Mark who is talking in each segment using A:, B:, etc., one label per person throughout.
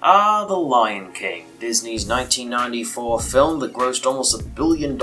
A: The Lion King, Disney's 1994 film that grossed almost $1 billion in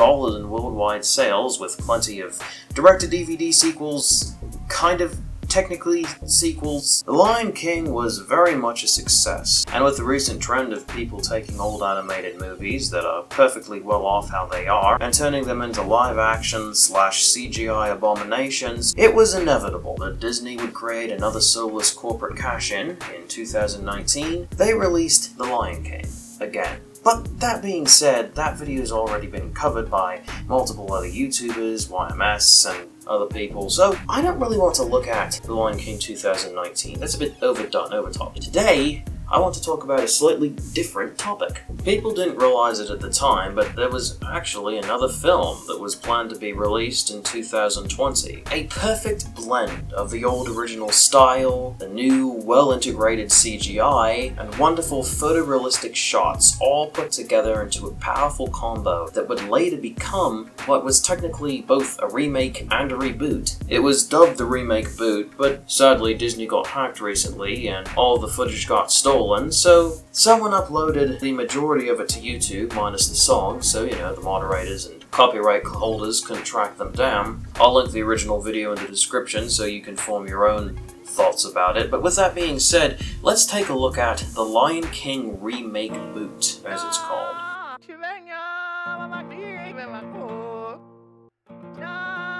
A: worldwide sales, with plenty of direct-to-DVD sequels, kind of technically sequels. The Lion King was very much a success, and with the recent trend of people taking old animated movies that are perfectly well off how they are, and turning them into live-action / CGI abominations, it was inevitable that Disney would create another soulless corporate cash-in. In 2019, they released The Lion King again. But that being said, that video has already been covered by multiple other YouTubers, YMS, and other people, so I don't really want to look at The Lion King 2019. That's a bit overdone, overtop. Today, I want to talk about a slightly different topic. People didn't realize it at the time, but there was actually another film that was planned to be released in 2020. A perfect blend of the old original style, the new, well-integrated CGI, and wonderful photorealistic shots all put together into a powerful combo that would later become what was technically both a remake and a reboot. It was dubbed the remake boot, but sadly Disney got hacked recently and all the footage got stolen. So someone uploaded the majority of it to YouTube, minus the song, so the moderators and copyright holders couldn't track them down. I'll link the original video in the description so you can form your own thoughts about it. But with that being said, let's take a look at The Lion King Remake Boot, as it's called.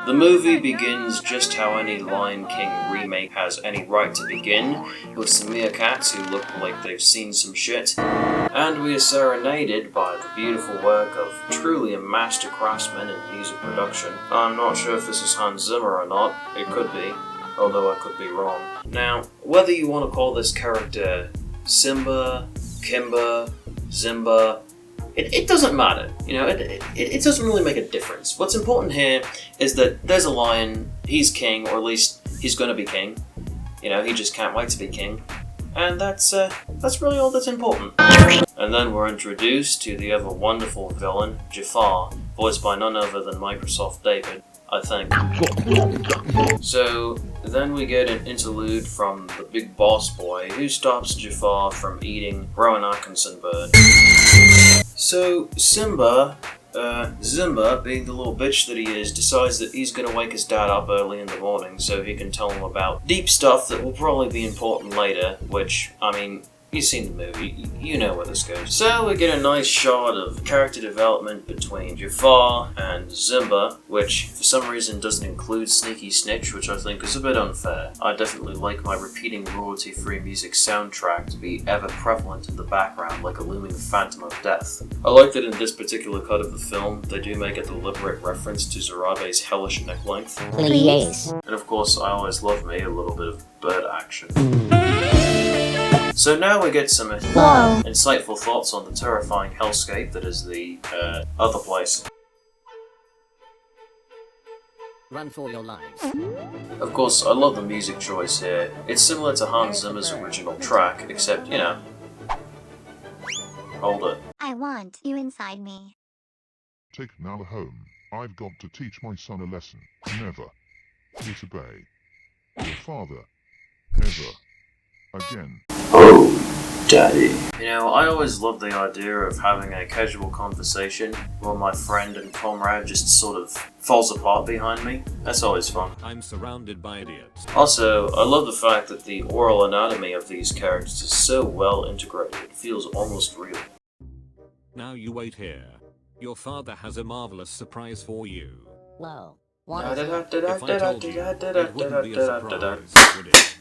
A: The movie begins just how any Lion King remake has any right to begin, with some meerkats who look like they've seen some shit, and we are serenaded by the beautiful work of truly a master craftsman in music production. I'm not sure if this is Hans Zimmer or not, it could be, although I could be wrong. Now, whether you want to call this character Simba, Kimba, Zimba, it doesn't matter, it doesn't really make a difference. What's important here is that there's a lion, he's king, or at least he's gonna be king. He just can't wait to be king. And that's really all that's important. And then we're introduced to the ever wonderful villain, Jafar, voiced by none other than Microsoft David, I think. So then we get an interlude from the big boss boy who stops Jafar from eating Rowan Atkinson bird. So Simba, being the little bitch that he is, decides that he's gonna wake his dad up early in the morning so he can tell him about deep stuff that will probably be important later, which, you've seen the movie, you know where this goes. So we get a nice shot of character development between Jafar and Simba, which for some reason doesn't include Sneaky Snitch, which I think is a bit unfair. I definitely like my repeating royalty-free music soundtrack to be ever prevalent in the background like a looming phantom of death. I like that in this particular cut of the film, they do make a deliberate reference to Zarabe's hellish neck length.
B: Please.
A: And of course, I always love me a little bit of bird action. So now we get some insightful thoughts on the terrifying hellscape that is the other place.
B: Run for your lives.
A: Of course, I love the music choice here. It's similar to Hans Zimmer's original track, except, hold it.
C: I want you inside me.
D: Take Nala home. I've got to teach my son a lesson. Never disobey your father. Ever. Again.
A: Oh, Daddy. I always love the idea of having a casual conversation while my friend and comrade just sort of falls apart behind me. That's always fun.
E: I'm surrounded by idiots.
A: Also, I love the fact that the oral anatomy of these characters is so well integrated, it feels almost real.
E: Now you wait here. Your father has a marvelous surprise for you.
B: Whoa.
E: If I told you, it wouldn't be a surprise, would it?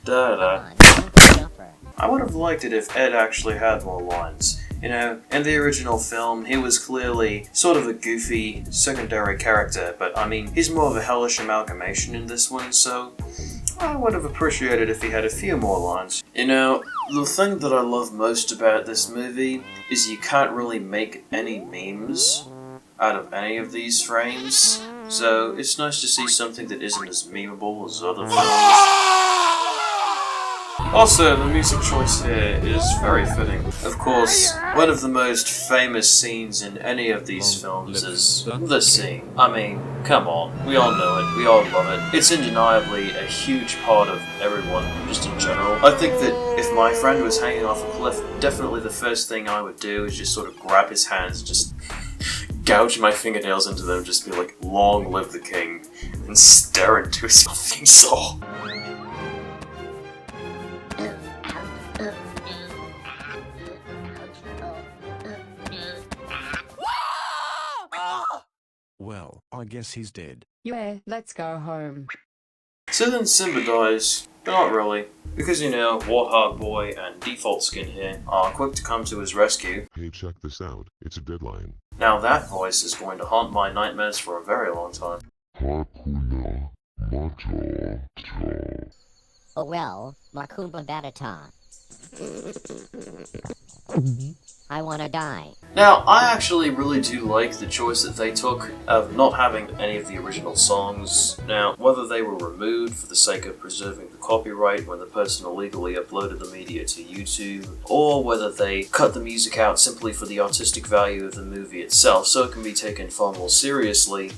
A: I would have liked it if Ed actually had more lines. In the original film, he was clearly sort of a goofy secondary character, but he's more of a hellish amalgamation in this one, so I would have appreciated if he had a few more lines. The thing that I love most about this movie is you can't really make any memes out of any of these frames, so it's nice to see something that isn't as memeable as other films. Also, the music choice here is very fitting. Of course, one of the most famous scenes in any of these films is this scene. I mean, come on, we all know it, we all love it. It's undeniably a huge part of everyone, just in general. I think that if my friend was hanging off a cliff, definitely the first thing I would do is just sort of grab his hands, just gouge my fingernails into them, just be like, "Long live the king," and stare into his fucking soul.
F: Well, I guess he's dead.
G: Yeah, let's go home.
A: So then Simba dies, but not really, because you know, Warthog Boy and Default Skin here are quick to come to his rescue.
D: Hey, check this out. It's a deadline.
A: Now that voice is going to haunt my nightmares for a very long time.
D: Hakuna Matata.
B: Oh well, Makumba Batata. I wanna die.
A: Now, I actually really do like the choice that they took of not having any of the original songs. Now, whether they were removed for the sake of preserving the copyright when the person illegally uploaded the media to YouTube, or whether they cut the music out simply for the artistic value of the movie itself so it can be taken far more seriously,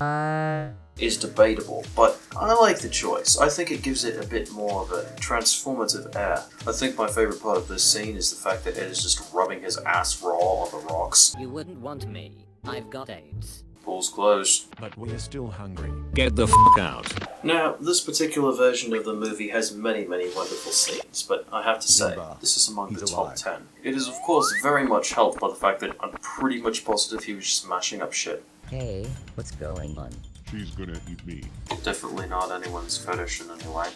A: is debatable, but I like the choice. I think it gives it a bit more of a transformative air. I think my favourite part of this scene is the fact that Ed is just rubbing his ass raw on the rocks.
B: You wouldn't want me. I've got AIDS.
A: Pool's closed.
F: But we're still hungry.
E: Get the fuck out.
A: Now, this particular version of the movie has many, many wonderful scenes, but I have to say, this is among the top 10. It is, of course, very much helped by the fact that I'm pretty much positive he was just smashing up shit.
B: Hey, what's going on?
D: She's gonna eat me.
A: Definitely not anyone's fetish in any way.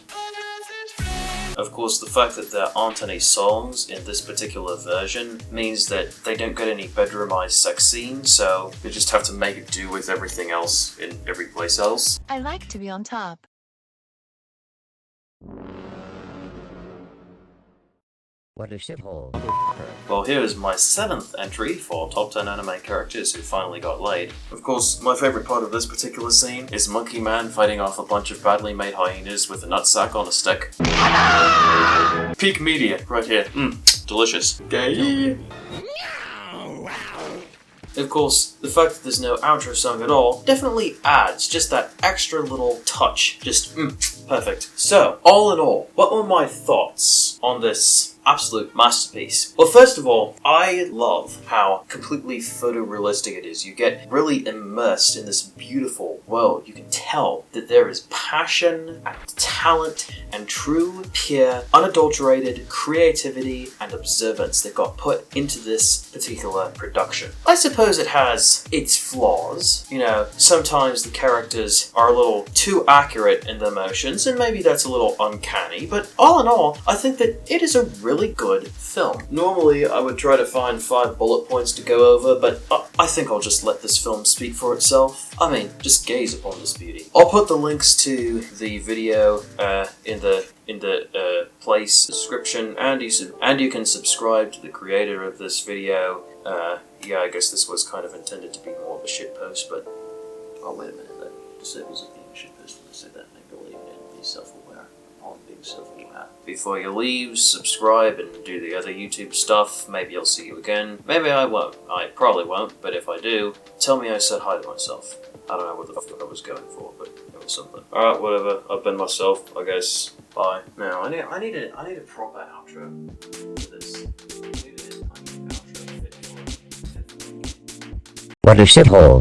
A: Of course, the fact that there aren't any songs in this particular version means that they don't get any bedroomized sex scenes, so they just have to make it do with everything else in every place else.
G: I like to be on top.
B: What a shithole.
A: Well, here's my 7th entry for top 10 anime characters who finally got laid. Of course, my favourite part of this particular scene is Monkey Man fighting off a bunch of badly made hyenas with a nutsack on a stick. Peak media, right here. Delicious. Gay. Of course, the fact that there's no outro song at all definitely adds just that extra little touch. Just, perfect. So, all in all, what were my thoughts on this absolute masterpiece? Well, first of all, I love how completely photorealistic it is. You get really immersed in this beautiful world. You can tell that there is passion and talent and true, pure, unadulterated creativity and observance that got put into this particular production. I suppose it has its flaws. You know, sometimes the characters are a little too accurate in their motions, and maybe that's a little uncanny, but all in all, I think that it is a really good film. Normally, I would try to find 5 bullet points to go over, but I think I'll just let this film speak for itself. I mean, just gaze upon this beauty. I'll put the links to the video in the place description, and you can subscribe to the creator of this video. Yeah, I guess this was kind of intended to be more of a shitpost, but oh wait a minute, that just it was a being a shitpost when I said that. Maybe I'll even be self-aware on being self-aware. Before you leave, subscribe and do the other YouTube stuff. Maybe I'll see you again. Maybe I won't. I probably won't, but if I do, tell me I said hi to myself. I don't know what the fuck I was going for, but it was something. Alright, whatever. I've been myself, I guess. Bye. Now, I need a proper outro for this. I need an outro fit for
B: What a shithole.